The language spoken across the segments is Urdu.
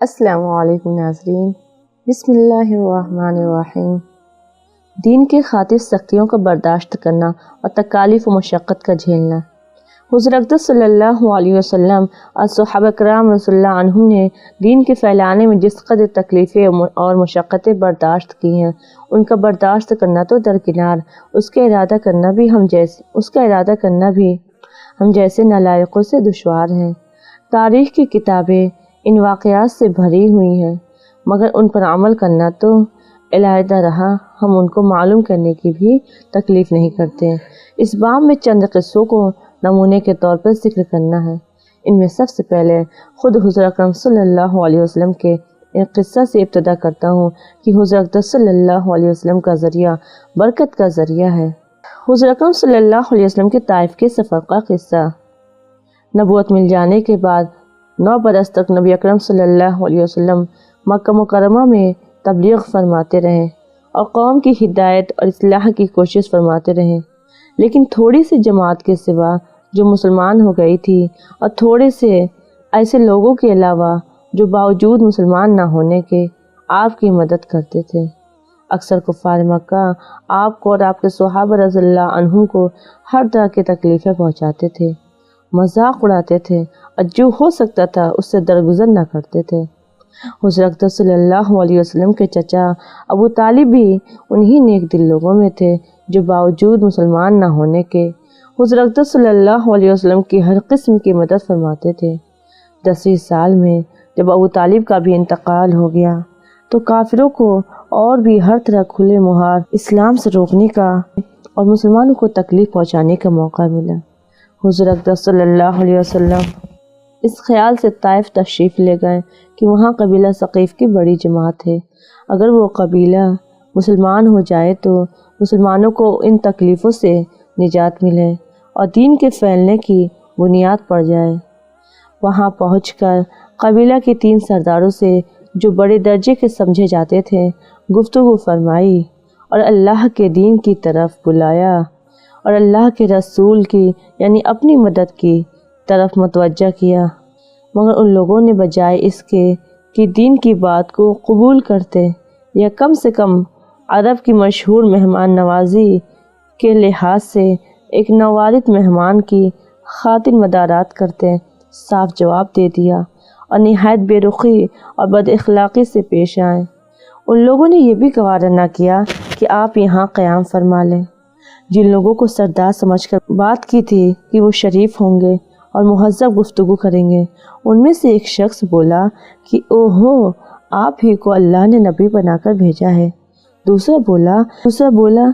السلام علیکم ناظرین، بسم اللہ الرحمن الرحیم۔ دین کے خاطر سختیوں کا برداشت کرنا اور تکالیف و مشقت کا جھیلنا۔ حضور اقدس صلی اللہ علیہ وسلم اور صحابہ کرام رضی اللہ عنہم نے دین کے پھیلانے میں جس قدر تکلیفیں اور مشقتیں برداشت کی ہیں، ان کا برداشت کرنا تو درکنار، اس کا ارادہ کرنا بھی ہم جیسے نالائقوں سے دشوار ہے۔ تاریخ کی کتابیں ان واقعات سے بھری ہوئی ہیں، مگر ان پر عمل کرنا تو علیحدہ رہا، ہم ان کو معلوم کرنے کی بھی تکلیف نہیں کرتے۔ اس باب میں چند قصوں کو نمونے کے طور پر ذکر کرنا ہے۔ ان میں سب سے پہلے خود حضور اکرم صلی اللہ علیہ وسلم کے ایک قصہ سے ابتدا کرتا ہوں کہ حضور اقدس صلی اللہ علیہ وسلم کا ذریعہ برکت کا ذریعہ ہے۔ حضور اکرم صلی اللہ علیہ وسلم کے طائف کے سفر کا قصہ۔ نبوت مل جانے کے بعد 9 برس تک نبی اکرم صلی اللہ علیہ وسلم مکہ مکرمہ میں تبلیغ فرماتے رہے اور قوم کی ہدایت اور اصلاح کی کوشش فرماتے رہے، لیکن تھوڑی سی جماعت کے سوا جو مسلمان ہو گئی تھی اور تھوڑے سے ایسے لوگوں کے علاوہ جو باوجود مسلمان نہ ہونے کے آپ کی مدد کرتے تھے۔ اکثر کفار مکہ آپ کو اور آپ کے صحابہ رضی اللہ عنہم کو ہر طرح کی تکلیفیں پہنچاتے تھے، مذاق اڑاتے تھے اور جو ہو سکتا تھا اس سے درگزر نہ کرتے تھے۔ حضور اقدس صلی اللہ علیہ وسلم کے چچا ابو طالب بھی انہی نیک دل لوگوں میں تھے جو باوجود مسلمان نہ ہونے کے حضور اقدس صلی اللہ علیہ وسلم کی ہر قسم کی مدد فرماتے تھے۔ 10ویں سال میں جب ابو طالب کا بھی انتقال ہو گیا تو کافروں کو اور بھی ہر طرح کھلے مہار اسلام سے روکنے کا اور مسلمانوں کو تکلیف پہنچانے کا موقع ملا۔ حضور اقدس صلی اللہ علیہ وسلم اس خیال سے طائف تشریف لے گئے کہ وہاں قبیلہ ثقیف کی بڑی جماعت ہے، اگر وہ قبیلہ مسلمان ہو جائے تو مسلمانوں کو ان تکلیفوں سے نجات ملے اور دین کے پھیلنے کی بنیاد پڑ جائے۔ وہاں پہنچ کر قبیلہ کے 3 سرداروں سے جو بڑے درجے کے سمجھے جاتے تھے گفتگو فرمائی اور اللہ کے دین کی طرف بلایا اور اللہ کے رسول کی یعنی اپنی مدد کی طرف متوجہ کیا، مگر ان لوگوں نے بجائے اس کے کہ دین کی بات کو قبول کرتے یا کم سے کم عرب کی مشہور مہمان نوازی کے لحاظ سے ایک نوارد مہمان کی خاطر مدارات کرتے، صاف جواب دے دیا اور نہایت بے رخی اور بد اخلاقی سے پیش آئے۔ ان لوگوں نے یہ بھی گوارا نہ کیا کہ آپ یہاں قیام فرما لیں۔ جن لوگوں کو سردار سمجھ کر بات کی تھی کہ وہ شریف ہوں گے اور مہذب گفتگو کریں گے، ان میں سے ایک شخص بولا کہ اوہو، آپ ہی کو اللہ نے نبی بنا کر بھیجا ہے۔ دوسرا بولا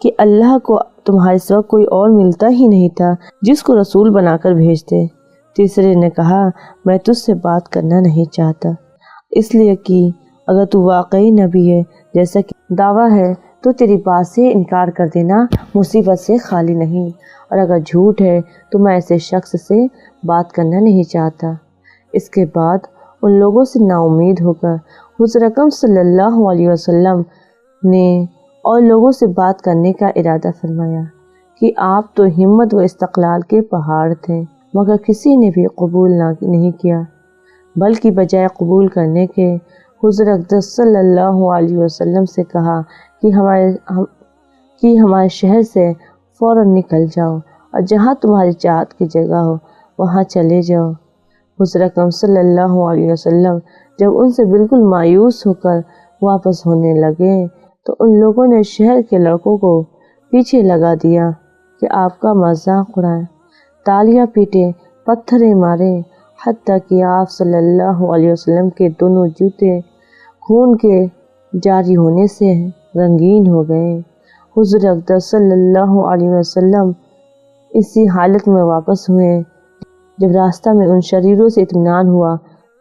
کہ اللہ کو تمہارے سوا کوئی اور ملتا ہی نہیں تھا جس کو رسول بنا کر بھیجتے۔ تیسرے نے کہا، میں تجھ سے بات کرنا نہیں چاہتا، اس لیے کہ اگر تو واقعی نبی ہے جیسا کہ دعویٰ ہے تو تیری بات سے انکار کر دینا مصیبت سے خالی نہیں، اور اگر جھوٹ ہے تو میں ایسے شخص سے بات کرنا نہیں چاہتا۔ اس کے بعد ان لوگوں سے نا امید ہو کر حضور اکرم صلی اللہ علیہ وسلم نے اور لوگوں سے بات کرنے کا ارادہ فرمایا کہ آپ تو ہمت و استقلال کے پہاڑ تھے، مگر کسی نے بھی قبول نہیں کیا، بلکہ بجائے قبول کرنے کے حضور اقدس صلی اللہ علیہ وسلم سے کہا کہ ہمارے شہر سے فوراً نکل جاؤ اور جہاں تمہاری چاہت کی جگہ ہو وہاں چلے جاؤ۔ حضور اکرم صلی اللہ علیہ وسلم جب ان سے بالکل مایوس ہو کر واپس ہونے لگے تو ان لوگوں نے شہر کے لڑکوں کو پیچھے لگا دیا کہ آپ کا مذاق اڑائیں، تالیاں پیٹیں، پتھریں ماریں، حتیٰ کہ آپ صلی اللہ علیہ وسلم کے دونوں جوتے خون کے جاری ہونے سے رنگین ہو گئے۔ حضور اقدس صلی اللہ علیہ وسلم اسی حالت میں واپس ہوئے۔ جب راستہ میں ان شریروں سے اطمینان ہوا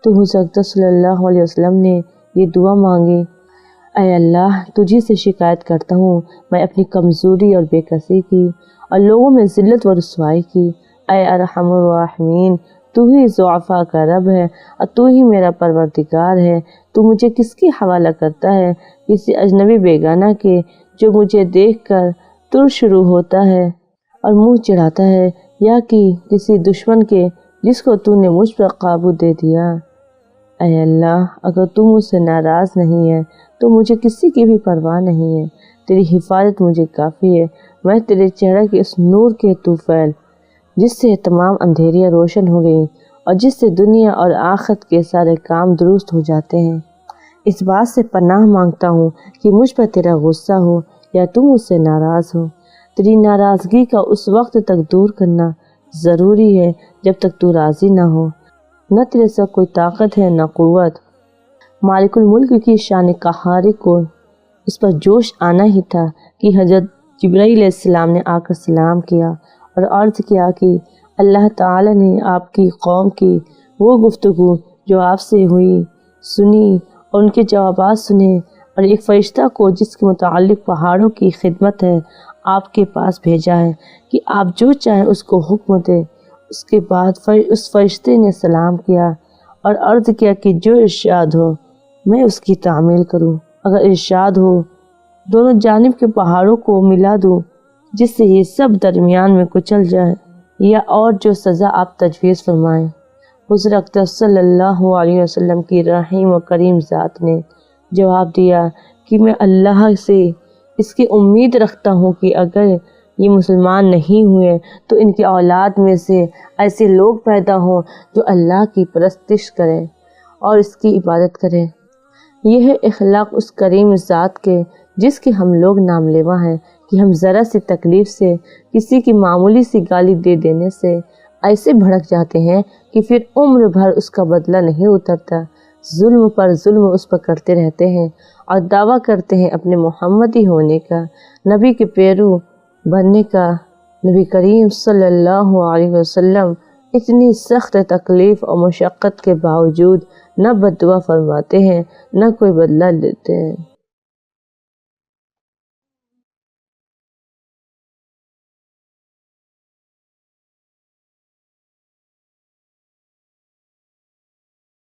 تو حضور اقدس صلی اللہ علیہ وسلم نے یہ دعا مانگی، اے اللہ، تجھی سے شکایت کرتا ہوں میں اپنی کمزوری اور بے کسی کی اور لوگوں میں ذلت و رسوائی کی۔ اے ارحم الراحمین، تو ہی ضعفاء کا رب ہے اور تو ہی میرا پروردگار ہے۔ تو مجھے کس کی حوالہ کرتا ہے؟ کسی اجنبی بیگانہ کے جو مجھے دیکھ کر تر شروع ہوتا ہے اور منہ چڑھاتا ہے، یا کہ کسی دشمن کے جس کو تو نے مجھ پر قابو دے دیا؟ اے اللہ، اگر تو مجھ سے ناراض نہیں ہے تو مجھے کسی کی بھی پرواہ نہیں ہے، تیری حفاظت مجھے کافی ہے۔ میں تیرے چہرے کے اس نور کے طوفیل جس سے تمام اندھیریاں روشن ہو گئیں اور جس سے دنیا اور آخرت کے سارے کام درست ہو جاتے ہیں، اس بات سے پناہ مانگتا ہوں کہ مجھ پر تیرا غصہ ہو یا تو مجھ سے ناراض ہو۔ تیری ناراضگی کا اس وقت تک دور کرنا ضروری ہے جب تک تو راضی نہ ہو۔ نہ تیرے سے کوئی طاقت ہے نہ قوت۔ مالک الملک کی شان قہاری کو اس پر جوش آنا ہی تھا کہ حضرت جبرائیل علیہ السلام نے آ کر سلام کیا اور عرض کیا کہ اللہ تعالی نے آپ کی قوم کی وہ گفتگو جو آپ سے ہوئی سنی اور ان کے جوابات سنے، اور ایک فرشتہ کو جس کے متعلق پہاڑوں کی خدمت ہے آپ کے پاس بھیجا ہے کہ آپ جو چاہیں اس کو حکم دیں۔ اس کے بعد اس فرشتے نے سلام کیا اور عرض کیا کہ جو ارشاد ہو میں اس کی تعمیل کروں۔ اگر ارشاد ہو دونوں جانب کے پہاڑوں کو ملا دوں جس سے یہ سب درمیان میں کچل جائے، یا اور جو سزا آپ تجویز فرمائیں۔ حضور اکرم صلی اللہ علیہ وسلم کی رحیم و کریم ذات نے جواب دیا کہ میں اللہ سے اس کی امید رکھتا ہوں کہ اگر یہ مسلمان نہیں ہوئے تو ان کی اولاد میں سے ایسے لوگ پیدا ہوں جو اللہ کی پرستش کریں اور اس کی عبادت کریں۔ یہ ہے اخلاق اس کریم ذات کے جس کے ہم لوگ نام لیوا ہیں کہ ہم ذرا سی تکلیف سے، کسی کی معمولی سی گالی دے دینے سے ایسے بھڑک جاتے ہیں کہ پھر عمر بھر اس کا بدلہ نہیں اترتا، ظلم پر ظلم اس پر کرتے رہتے ہیں اور دعویٰ کرتے ہیں اپنے محمدی ہونے کا، نبی کے پیرو بننے کا۔ نبی کریم صلی اللہ علیہ وسلم اتنی سخت تکلیف اور مشقت کے باوجود نہ بد دعا فرماتے ہیں نہ کوئی بدلہ لیتے ہیں۔